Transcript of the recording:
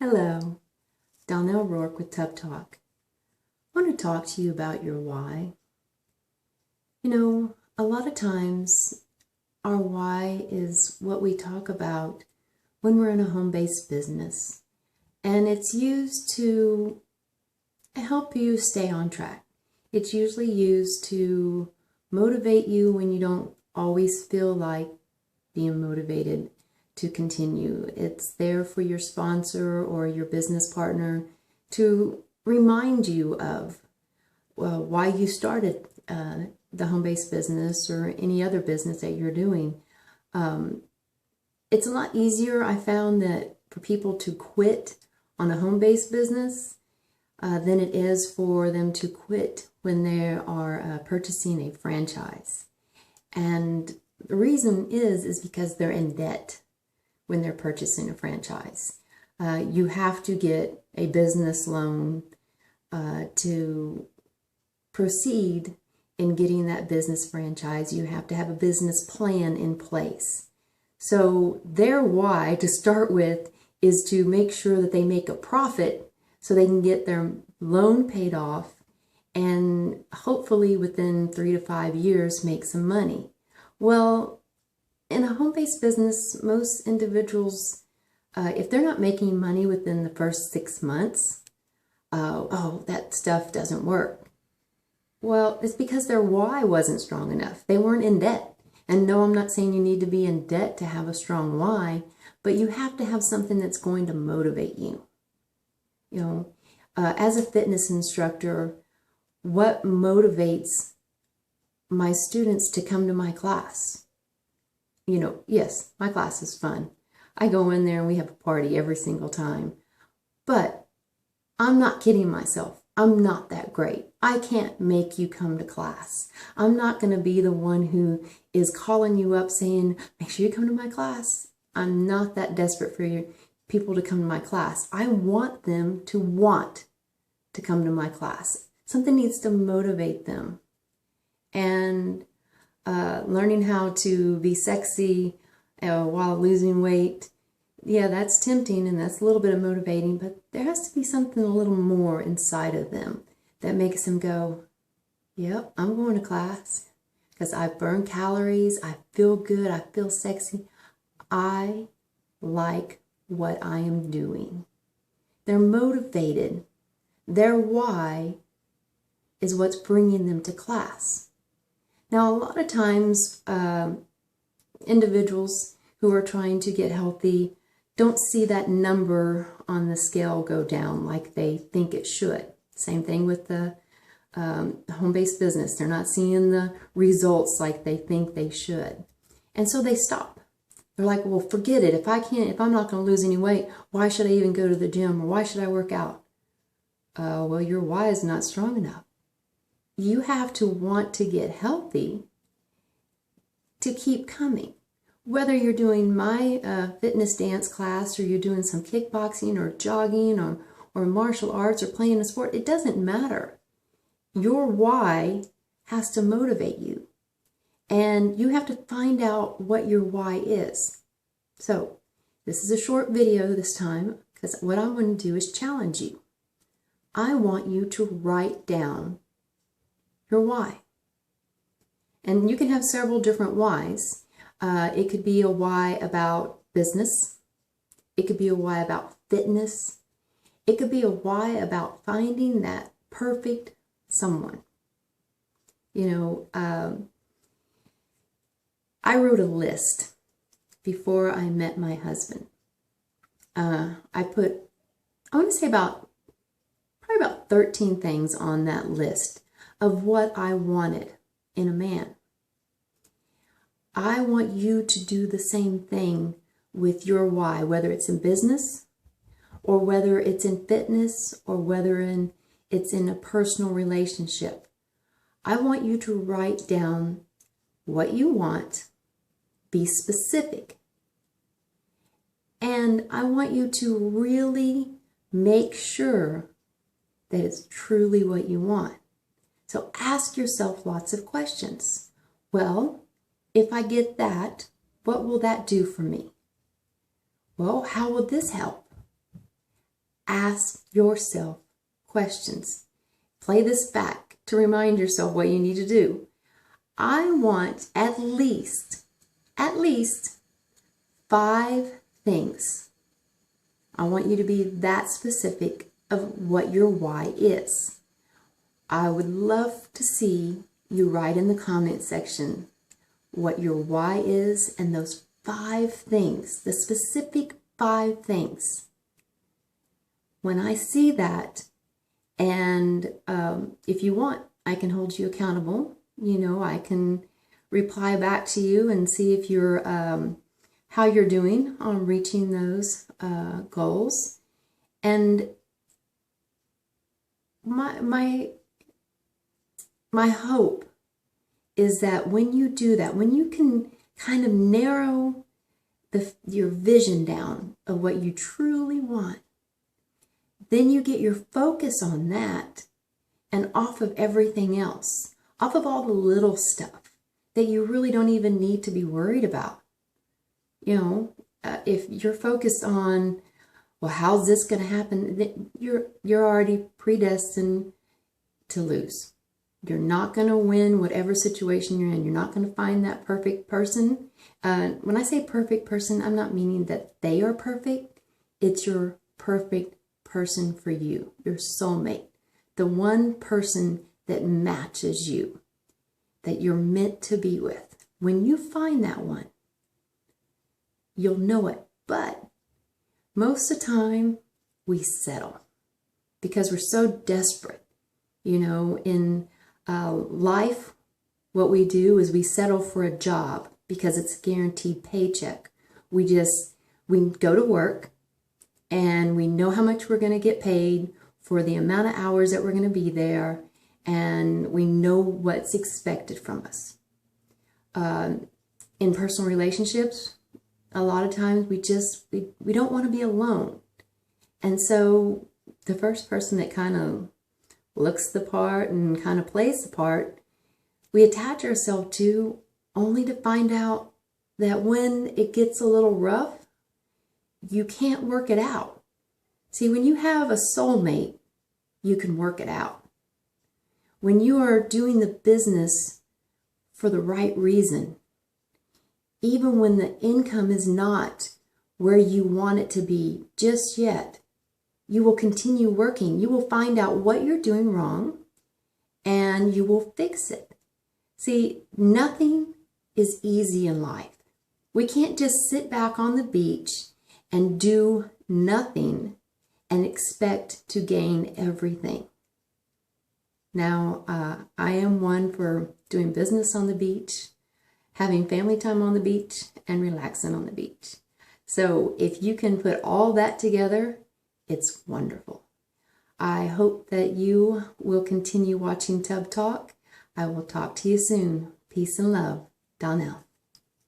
Hello, Donel Rourke with Tub Talk. I want to talk to you about your why. You know, a lot of times our why is what we talk about when we're in a home-based business, and it's used to help you stay on track. It's usually used to motivate you when you don't always feel like being motivated to continue. It's there for your sponsor or your business partner to remind you of why you started the home-based business or any other business that you're doing. It's a lot easier, I found, that for people to quit on a home-based business than it is for them to quit when they are purchasing a franchise. And the reason is because they're in debt when they're purchasing a franchise. You have to get a business loan to proceed in getting that business franchise. You have to have a business plan in place. So their why to start with is to make sure that they make a profit so they can get their loan paid off and hopefully within 3 to 5 years make some money. Well, in a home-based business, most individuals, if they're not making money within the first 6 months, that stuff doesn't work. Well, it's because their why wasn't strong enough. They weren't in debt. And no, I'm not saying you need to be in debt to have a strong why, but you have to have something that's going to motivate you. You know, as a fitness instructor, what motivates my students to come to my class? You know, yes, my class is fun. I go in there and we have a party every single time. But I'm not kidding myself. I'm not that great. I can't make you come to class. I'm not going to be the one who is calling you up saying, make sure you come to my class. I'm not that desperate for you people to come to my class. I want them to want to come to my class. Something needs to motivate them. And learning how to be sexy while losing weight, yeah, that's tempting and that's a little bit of motivating, but there has to be something a little more inside of them that makes them go, yep, I'm going to class because I burn calories, I feel good, I feel sexy. I like what I am doing. They're motivated. Their why is what's bringing them to class. Now, a lot of times, individuals who are trying to get healthy don't see that number on the scale go down like they think it should. Same thing with the home-based business. They're not seeing the results like they think they should. And so they stop. They're like, well, forget it. If I'm not going to lose any weight, why should I even go to the gym or why should I work out? Well, your why is not strong enough. You have to want to get healthy to keep coming. Whether you're doing my fitness dance class or you're doing some kickboxing or jogging or martial arts or playing a sport, it doesn't matter. Your why has to motivate you. And you have to find out what your why is. So this is a short video this time because what I'm going to do is challenge you. I want you to write down your why. And you can have several different whys. It could be a why about business. It could be a why about fitness. It could be a why about finding that perfect someone. You know, I wrote a list before I met my husband. I want to say probably about 13 things on that list of what I wanted in a man. I want you to do the same thing with your why, whether it's in business or whether it's in fitness or whether it's in a personal relationship. I want you to write down what you want, be specific, and I want you to really make sure that it's truly what you want. So ask yourself lots of questions. Well, if I get that, what will that do for me? Well, how will this help? ask yourself questions. Play this back to remind yourself what you need to do. I want at least 5 things. I want you to be that specific of what your why is. I would love to see you write in the comment section what your why is and those 5 things, the specific 5 things. When I see that, and if you want, I can hold you accountable. I can reply back to you and see if you're how you're doing on reaching those goals. And my hope is that when you do that, when you can kind of narrow your vision down of what you truly want, then you get your focus on that and off of everything else, off of all the little stuff that you really don't even need to be worried about. If you're focused on, well, how's this going to happen? You're already predestined to lose. You're not going to win whatever situation you're in. You're not going to find that perfect person. When I say perfect person, I'm not meaning that they are perfect. It's your perfect person for you, your soulmate, the one person that matches you, that you're meant to be with. When you find that one, you'll know it. But most of the time, we settle because we're so desperate. In life, what we do is we settle for a job because it's a guaranteed paycheck. We go to work and we know how much we're going to get paid for the amount of hours that we're going to be there, and we know what's expected from us. In personal relationships, a lot of times we don't want to be alone. And so the first person that kind of looks the part and kind of plays the part, we attach ourselves to, only to find out that when it gets a little rough, you can't work it out. See, when you have a soulmate, you can work it out. When you are doing the business for the right reason, even when the income is not where you want it to be just yet, you will continue working. You will find out what you're doing wrong and you will fix it. See, nothing is easy in life. We can't just sit back on the beach and do nothing and expect to gain everything. Now, I am one for doing business on the beach, having family time on the beach, and relaxing on the beach. So if you can put all that together, it's wonderful. I hope that you will continue watching Tub Talk. I will talk to you soon. Peace and love. Donel.